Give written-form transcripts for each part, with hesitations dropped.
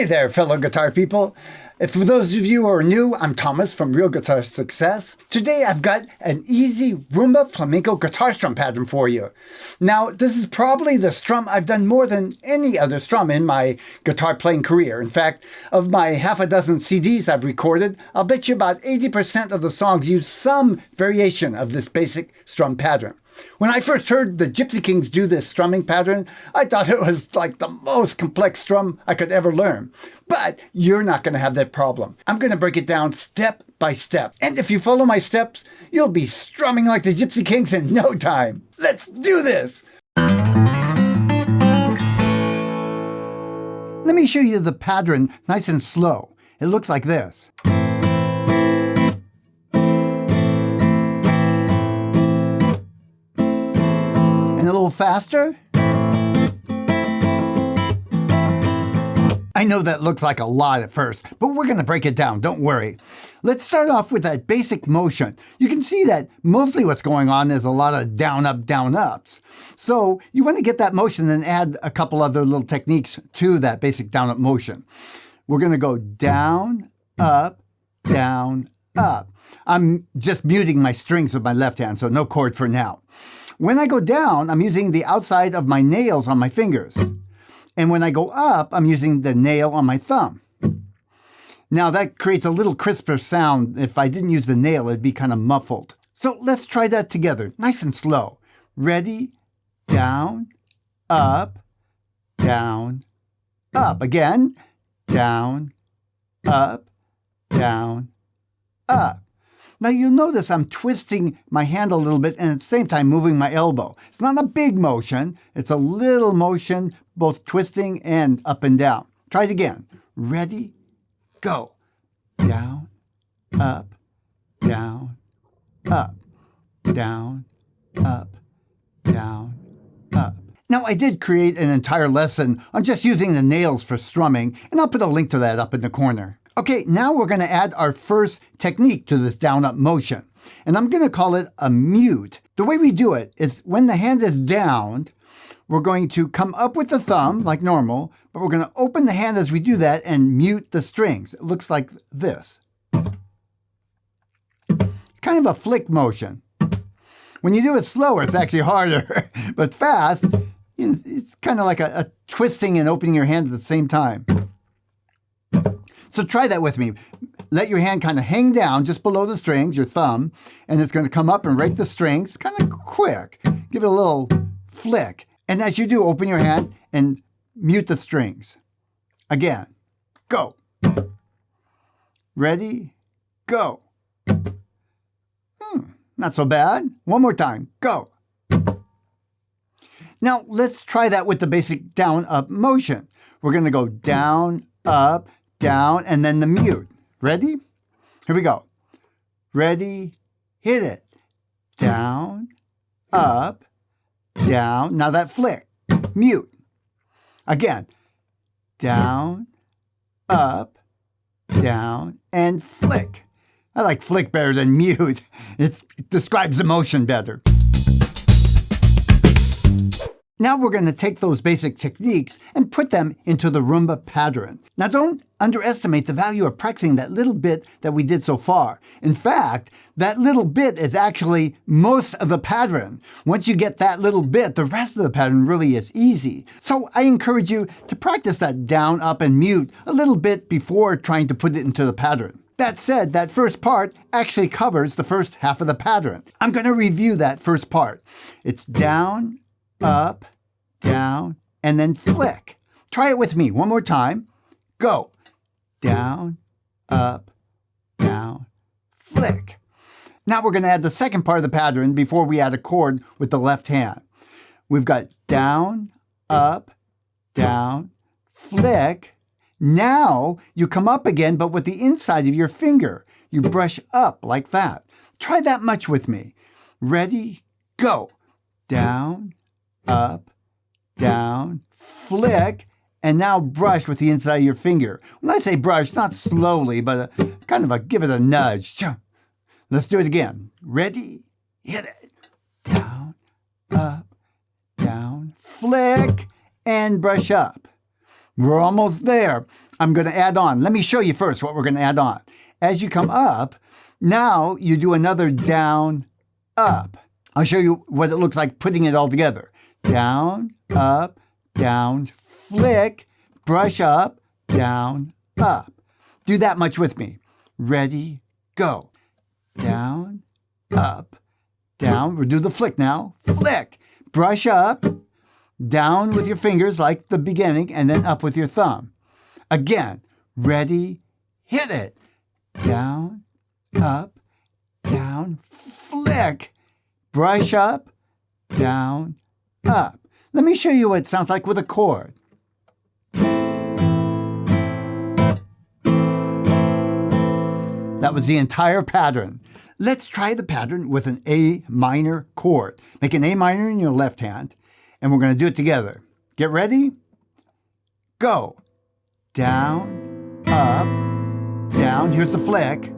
Hey there, fellow guitar people. For those of you who are new, I'm Tomas from Real Guitar Success. Today I've got an easy Rumba flamenco guitar strum pattern for you. Now, this is probably the strum I've done more than any other strum in my guitar playing career. In fact, of my half a dozen CDs I've recorded, I'll bet you about 80% of the songs use some variation of this basic strum pattern. When I first heard the Gipsy Kings do this strumming pattern, I thought it was like the most complex strum I could ever learn. But you're not going to have that problem. I'm going to break it down step by step. And if you follow my steps, you'll be strumming like the Gipsy Kings in no time. Let's do this! Let me show you the pattern nice and slow. It looks like this. And a little faster. I know that looks like a lot at first, but we're going to break it down, don't worry. Let's start off with that basic motion. You can see that mostly what's going on is a lot of down, up, down, ups. So you want to get that motion and add a couple other little techniques to that basic down, up motion. We're going to go down, up, down, up. I'm just muting my strings with my left hand, so no chord for now. When I go down, I'm using the outside of my nails on my fingers. And when I go up, I'm using the nail on my thumb. Now that creates a little crisper sound. If I didn't use the nail, it'd be kind of muffled. So let's try that together, nice and slow. Ready? Down, up, down, up. Again, down, up, down, up. Now you'll notice I'm twisting my hand a little bit and at the same time moving my elbow. It's not a big motion. It's a little motion, both twisting and up and down. Try it again. Ready? Go. Down, up, down, up, down, up, down, up. Now I did create an entire lesson on just using the nails for strumming, and I'll put a link to that up in the corner. Okay, now we're going to add our first technique to this down-up motion, and I'm going to call it a mute. The way we do it is when the hand is down, we're going to come up with the thumb like normal, but we're going to open the hand as we do that and mute the strings. It looks like this. It's kind of a flick motion. When you do it slower, it's actually harder, but fast, it's kind of like a twisting and opening your hand at the same time. So try that with me. Let your hand kind of hang down just below the strings, your thumb, and it's going to come up and rake the strings kind of quick. Give it a little flick. And as you do, open your hand and mute the strings. Again, go. Ready? Go. Not so bad. One more time. Go. Now let's try that with the basic down-up motion. We're going to go down, up, down, and then the mute. Ready? Here we go. Ready? Hit it. Down, up, down. Now that flick. Mute. Again. Down, up, down, and flick. I like flick better than mute. It describes the motion better. Now we're going to take those basic techniques and put them into the Rumba pattern. Now don't underestimate the value of practicing that little bit that we did so far. In fact, that little bit is actually most of the pattern. Once you get that little bit, the rest of the pattern really is easy. So I encourage you to practice that down, up, and mute a little bit before trying to put it into the pattern. That said, that first part actually covers the first half of the pattern. I'm going to review that first part. It's down, up, down, and then flick. Try it with me one more time. Go. Down, up, down, flick. Now we're going to add the second part of the pattern before we add a chord with the left hand. We've got down, up, down, flick. Now you come up again, but with the inside of your finger. You brush up like that. Try that much with me. Ready? Go. Down, up, down, flick, and now brush with the inside of your finger. When I say brush, not slowly, but give it a nudge. Let's do it again. Ready? Hit it. Down, up, down, flick, and brush up. We're almost there. I'm going to add on. Let me show you first what we're going to add on. As you come up, now you do another down, up. I'll show you what it looks like putting it all together. Down, flick, brush up, down, up. Do that much with me. Ready, go. Down, up, down. We'll do the flick now. Flick, brush up, down with your fingers like the beginning, and then up with your thumb. Again, ready, hit it. Down, up, down, flick, brush up, down, up. Let me show you what it sounds like with a chord. That was the entire pattern. Let's try the pattern with an A minor chord. Make an A minor in your left hand, and we're going to do it together. Get ready? Go. Down, up, down. Here's the flick.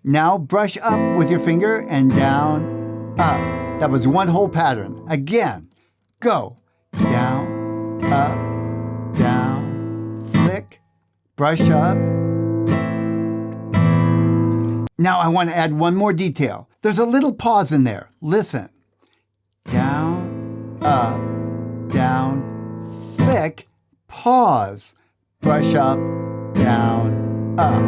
Now brush up with your finger and down, up. That was one whole pattern. Again, go. Down, up, down, flick, brush up. Now I want to add one more detail. There's a little pause in there. Listen. Down, up, down, flick, pause, brush up, down, up.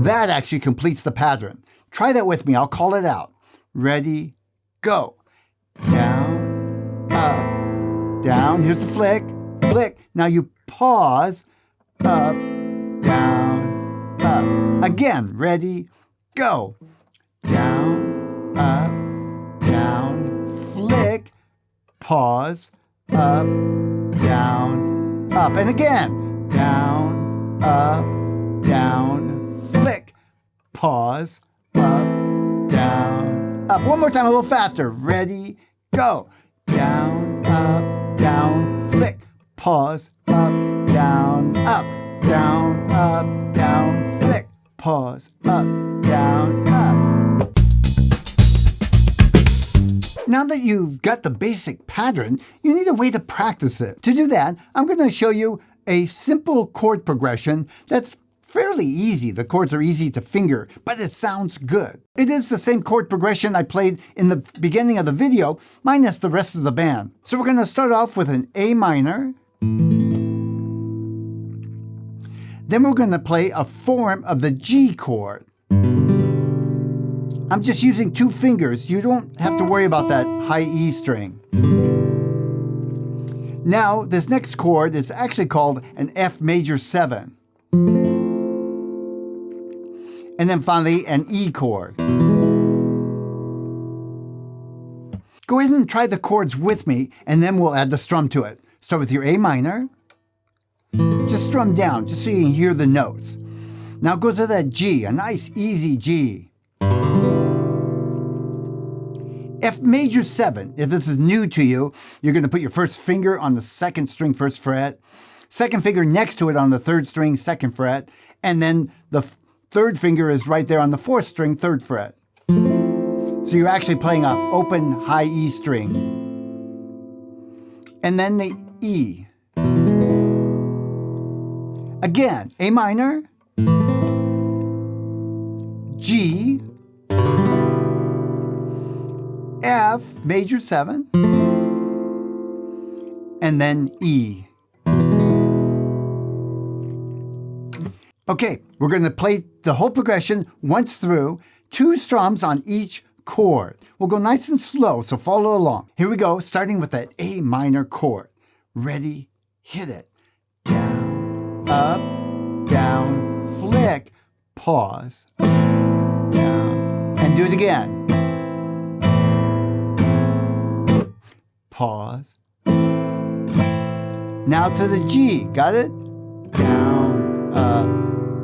That actually completes the pattern. Try that with me. I'll call it out. Ready, go. Down, up, down. Here's the flick, flick. Now you pause, up, down, up. Again, ready, go. Down, up, down, flick, pause, up, down, up. And again, down, up, down, flick, pause, up, down, up. One more time, a little faster. Ready, go. Down, up, down, flick, pause, up, down, up, down, up, down, flick, pause, up, down, up. Now that you've got the basic pattern, you need a way to practice it. To do that, I'm going to show you a simple chord progression that's fairly easy. The chords are easy to finger, but it sounds good. It is the same chord progression I played in the beginning of the video, minus the rest of the band. So we're going to start off with an A minor. Then we're going to play a form of the G chord. I'm just using two fingers. You don't have to worry about that high E string. Now, this next chord is actually called an F major 7. And then finally, an E chord. Go ahead and try the chords with me, and then we'll add the strum to it. Start with your A minor. Just strum down, just so you can hear the notes. Now go to that G, a nice easy G. F major 7, if this is new to you, you're going to put your first finger on the second string, first fret, second finger next to it on the third string, second fret, and then the third finger is right there on the fourth string, third fret. So you're actually playing an open high E string. And then the E. Again, A minor, G, F major 7, and then E. Okay, we're going to play the whole progression once through, 2 strums on each chord. We'll go nice and slow, so follow along. Here we go, starting with that A minor chord. Ready, hit it. Down, up, down, flick, pause, down, and do it again. Pause. Now to the G, got it? Down, up,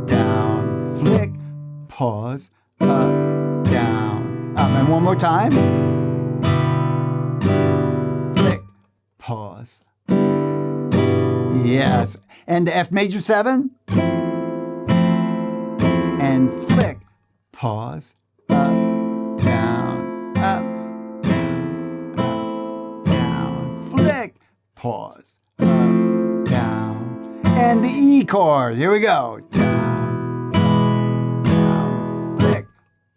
down, flick, pause, up, down, up. And one more time. Flick, pause. Yes. And the F major 7. And flick, pause, up, down, up, down, up, down, flick, pause, up, down. And the E chord. Here we go. Down, down, pick,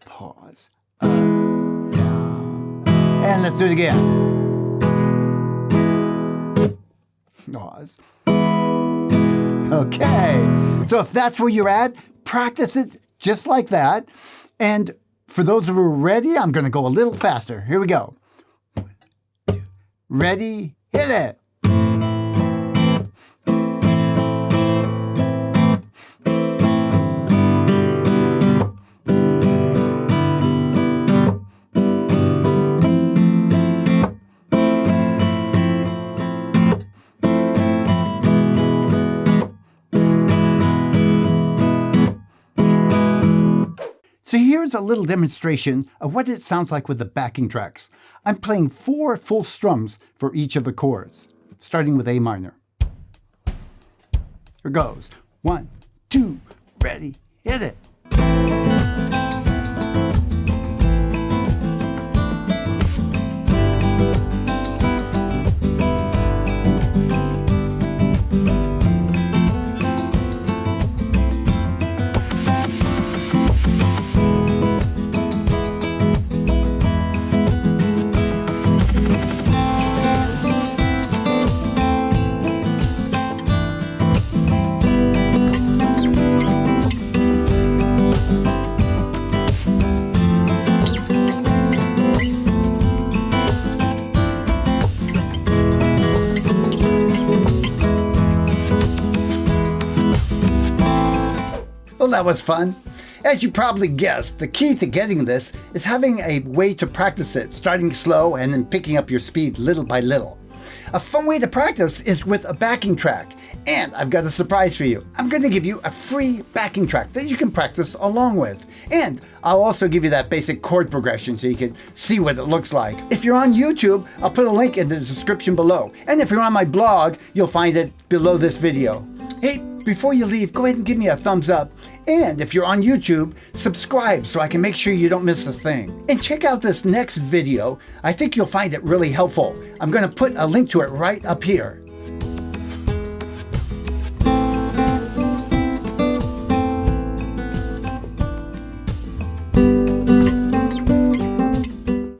pause, up, down. And let's do it again. Pause. Okay. So if that's where you're at, practice it just like that. And for those who are ready, I'm going to go a little faster. Here we go. 1, 2, ready, hit it. So here's a little demonstration of what it sounds like with the backing tracks. I'm playing 4 full strums for each of the chords, starting with A minor. Here goes. 1, 2, ready, hit it. Well, that was fun. As you probably guessed, the key to getting this is having a way to practice it, starting slow and then picking up your speed little by little. A fun way to practice is with a backing track. And I've got a surprise for you. I'm going to give you a free backing track that you can practice along with. And I'll also give you that basic chord progression so you can see what it looks like. If you're on YouTube, I'll put a link in the description below. And if you're on my blog, you'll find it below this video. Hey, before you leave, go ahead and give me a thumbs up. And if you're on YouTube, subscribe so I can make sure you don't miss a thing. And check out this next video. I think you'll find it really helpful. I'm going to put a link to it right up here.